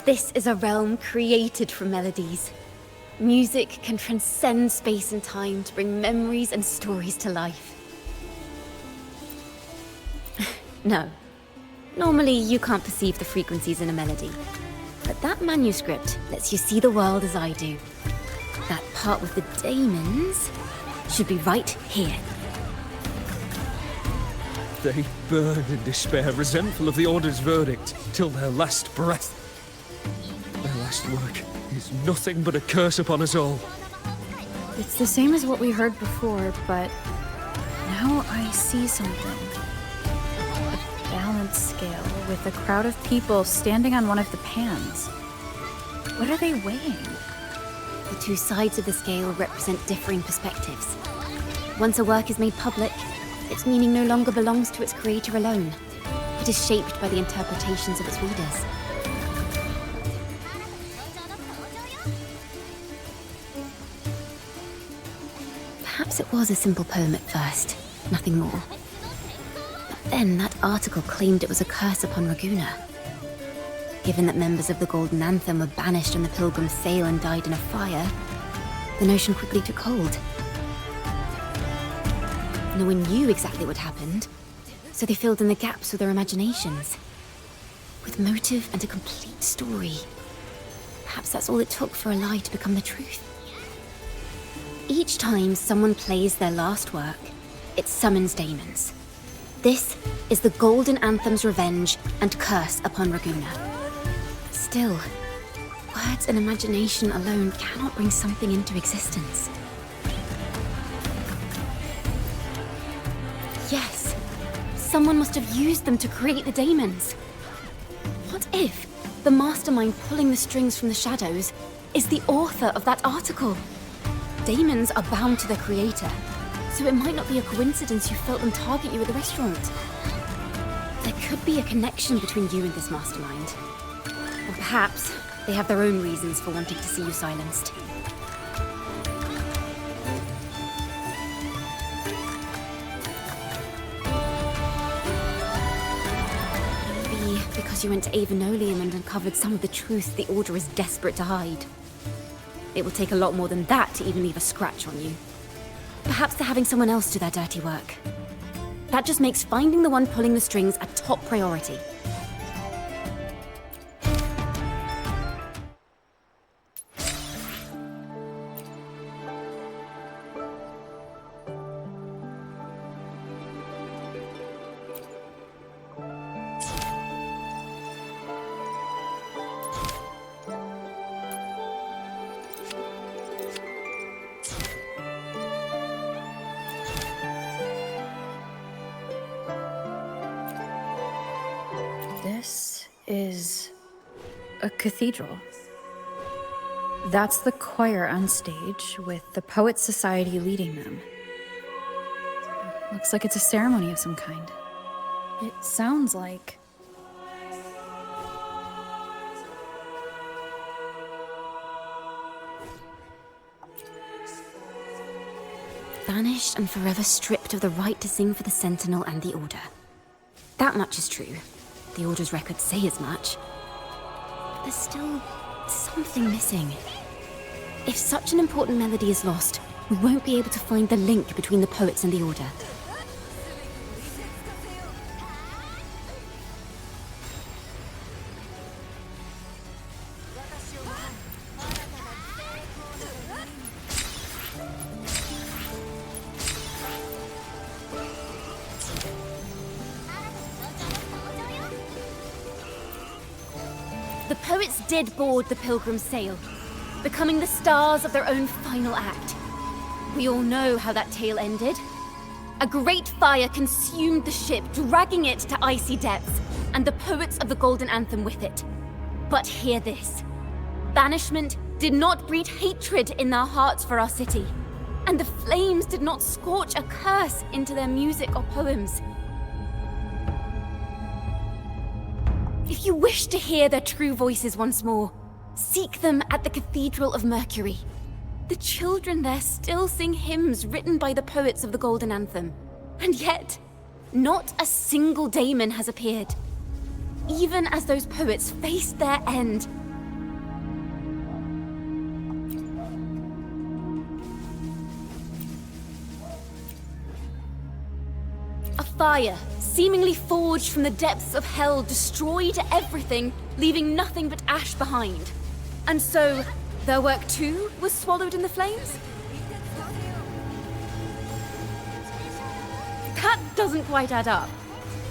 This is a realm created from melodies. Music can transcend space and time to bring memories and stories to life. No. Normally, you can't perceive the frequencies in a melody. But that manuscript lets you see the world as I do. That part with the daemons should be right here. They burn in despair, resentful of the Order's verdict, till their last breath. Their last work is nothing but a curse upon us all. It's the same as what we heard before, but now I see something. A balance scale with a crowd of people standing on one of the pans. What are they weighing? The two sides of the scale represent differing perspectives. Once a work is made public, its meaning no longer belongs to its creator alone. It is shaped by the interpretations of its readers. Perhaps it was a simple poem at first, nothing more. But then that article claimed it was a curse upon Raguna. Given that members of the Golden Anthem were banished on the Pilgrim's Sail and died in a fire, the notion quickly took hold. No one knew exactly what happened, so they filled in the gaps with their imaginations. With motive and a complete story. Perhaps that's all it took for a lie to become the truth. Each time someone plays their last work, it summons daemons. This is the Golden Anthem's revenge and curse upon Raguna. Still, words and imagination alone cannot bring something into existence. Yes, someone must have used them to create the daemons. What if the mastermind pulling the strings from the shadows is the author of that article? Daemons are bound to their creator, so it might not be a coincidence you felt them target you at the restaurant. There could be a connection between you and this mastermind. Or perhaps they have their own reasons for wanting to see you silenced. Maybe because you went to Avenolium and uncovered some of the truth the Order is desperate to hide. It will take a lot more than that to even leave a scratch on you. Perhaps they're having someone else do their dirty work. That just makes finding the one pulling the strings a top priority. This is a cathedral. That's the choir on stage, with the Poets Society leading them. Looks like it's a ceremony of some kind. It sounds like... Vanished and forever stripped of the right to sing for the Sentinel and the Order. That much is true. The Order's records say as much. But there's still something missing. If such an important melody is lost, we won't be able to find the link between the poets and the Order. The poets did board the Pilgrim's Sail, becoming the stars of their own final act. We all know how that tale ended. A great fire consumed the ship, dragging it to icy depths, and the poets of the Golden Anthem with it. But hear this. Banishment did not breed hatred in their hearts for our city, and the flames did not scorch a curse into their music or poems. If you wish to hear their true voices once more, seek them at the Cathedral of Mercury. The children there still sing hymns written by the poets of the Golden Anthem. And yet, not a single daemon has appeared. Even as those poets faced their end, fire, seemingly forged from the depths of hell, destroyed everything, leaving nothing but ash behind. And so, their work too was swallowed in the flames? That doesn't quite add up.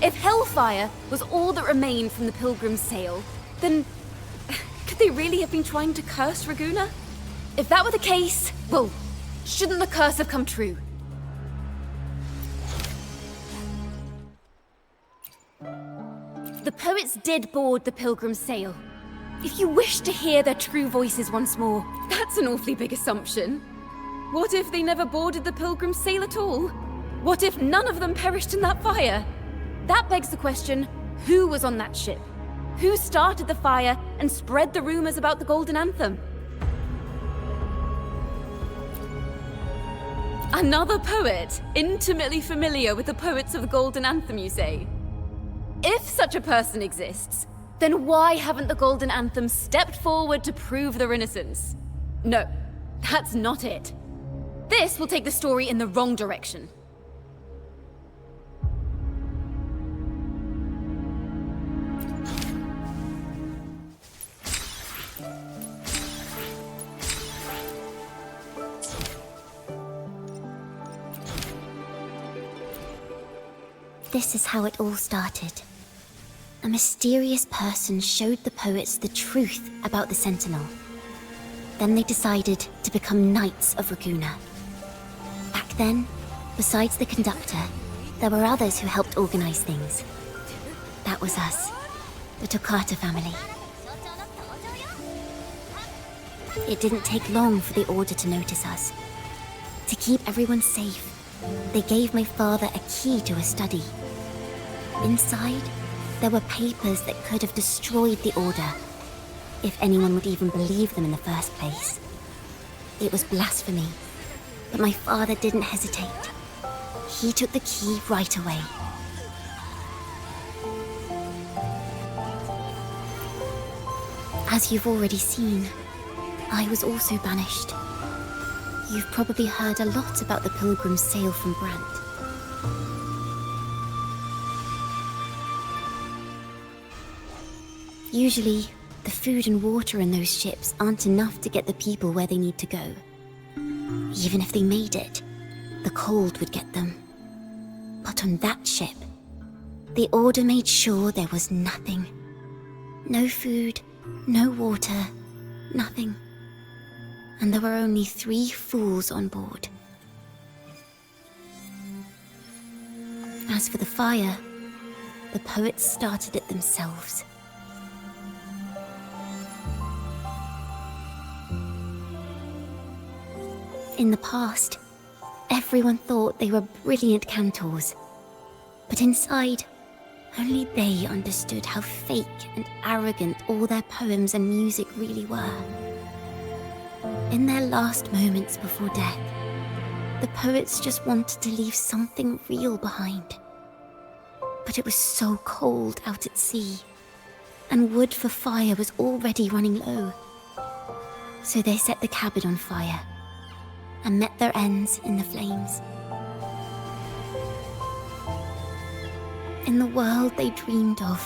If hellfire was all that remained from the Pilgrim's sail, then could they really have been trying to curse Raguna? If that were the case, well, shouldn't the curse have come true? The poets did board the Pilgrim's sail. If you wish to hear their true voices once more, that's an awfully big assumption. What if they never boarded the Pilgrim's sail at all? What if none of them perished in that fire? That begs the question, who was on that ship? Who started the fire and spread the rumors about the Golden Anthem? Another poet, intimately familiar with the poets of the Golden Anthem, you say? If such a person exists, then why haven't the Golden Anthem stepped forward to prove their innocence? No, that's not it. This will take the story in the wrong direction. This is how it all started. A mysterious person showed the poets the truth about the Sentinel. Then they decided to become Knights of Raguna. Back then, besides the conductor, there were others who helped organize things. That was us, the Toccata family. It didn't take long for the Order to notice us. To keep everyone safe, they gave my father a key to a study. Inside, there were papers that could have destroyed the Order, if anyone would even believe them in the first place. It was blasphemy, but my father didn't hesitate. He took the key right away. As you've already seen, I was also banished. You've probably heard a lot about the Pilgrim's sail from Brant. Usually, the food and water in those ships aren't enough to get the people where they need to go. Even if they made it, the cold would get them. But on that ship, the Order made sure there was nothing. No food, no water, nothing. And there were only 3 fools on board. As for the fire, the poets started it themselves. In the past, everyone thought they were brilliant cantors. But inside, only they understood how fake and arrogant all their poems and music really were. In their last moments before death, the poets just wanted to leave something real behind. But it was so cold out at sea, and wood for fire was already running low. So they set the cabin on fire, and met their ends in the flames. In the world they dreamed of,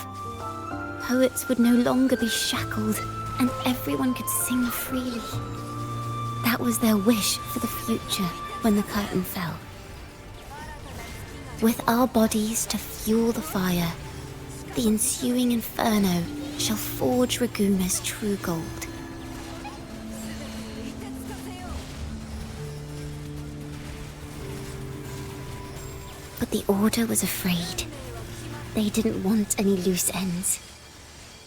poets would no longer be shackled, and everyone could sing freely. That was their wish for the future when the curtain fell. With our bodies to fuel the fire, the ensuing inferno shall forge Raguna's true gold. But the Order was afraid. They didn't want any loose ends.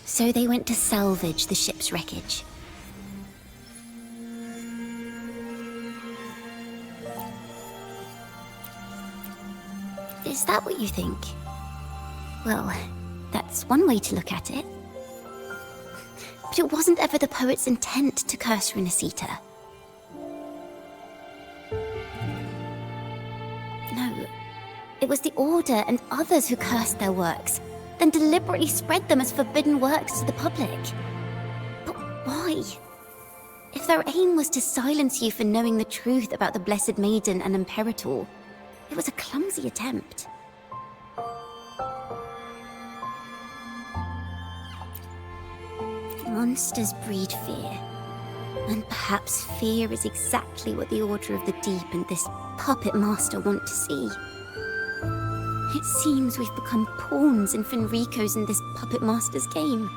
So they went to salvage the ship's wreckage. Is that what you think? Well, that's one way to look at it. But it wasn't ever the poet's intent to curse Renacita. No, it was the Order and others who cursed their works, then deliberately spread them as forbidden works to the public. But why? If their aim was to silence you for knowing the truth about the Blessed Maiden and Imperator, it was a clumsy attempt. Monsters breed fear. And perhaps fear is exactly what the Order of the Deep and this puppet master want to see. It seems we've become pawns in Fenrico's and this puppet master's game.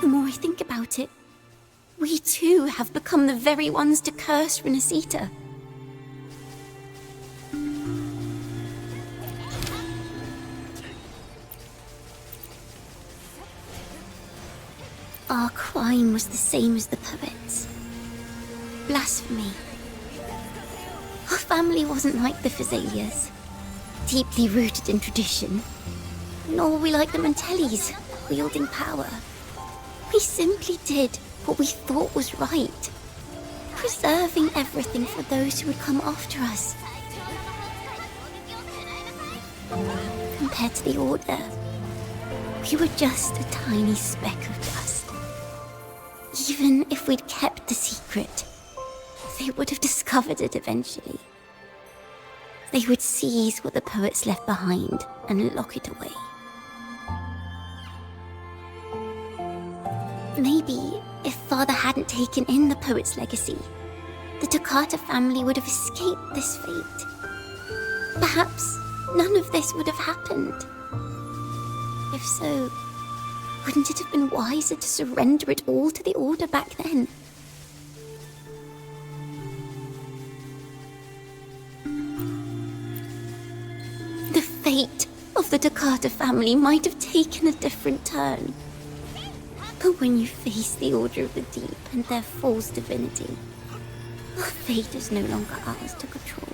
The more I think about it, we too have become the very ones to curse Renacita. Our crime was the same as the poets. Blasphemy. Our family wasn't like the Fazalias, deeply rooted in tradition. Nor were we like the Mantellis, wielding power. We simply did what we thought was right, preserving everything for those who would come after us. Compared to the Order, we were just a tiny speck of dust. Even if we'd kept the secret, they would have discovered it eventually. They would seize what the poets left behind and lock it away. Maybe if Father hadn't taken in the poet's legacy, the Toccata family would have escaped this fate. Perhaps none of this would have happened. If so, wouldn't it have been wiser to surrender it all to the Order back then? The fate of the Toccata family might have taken a different turn. But when you face the Order of the Deep and their false divinity, our fate is no longer ours to control.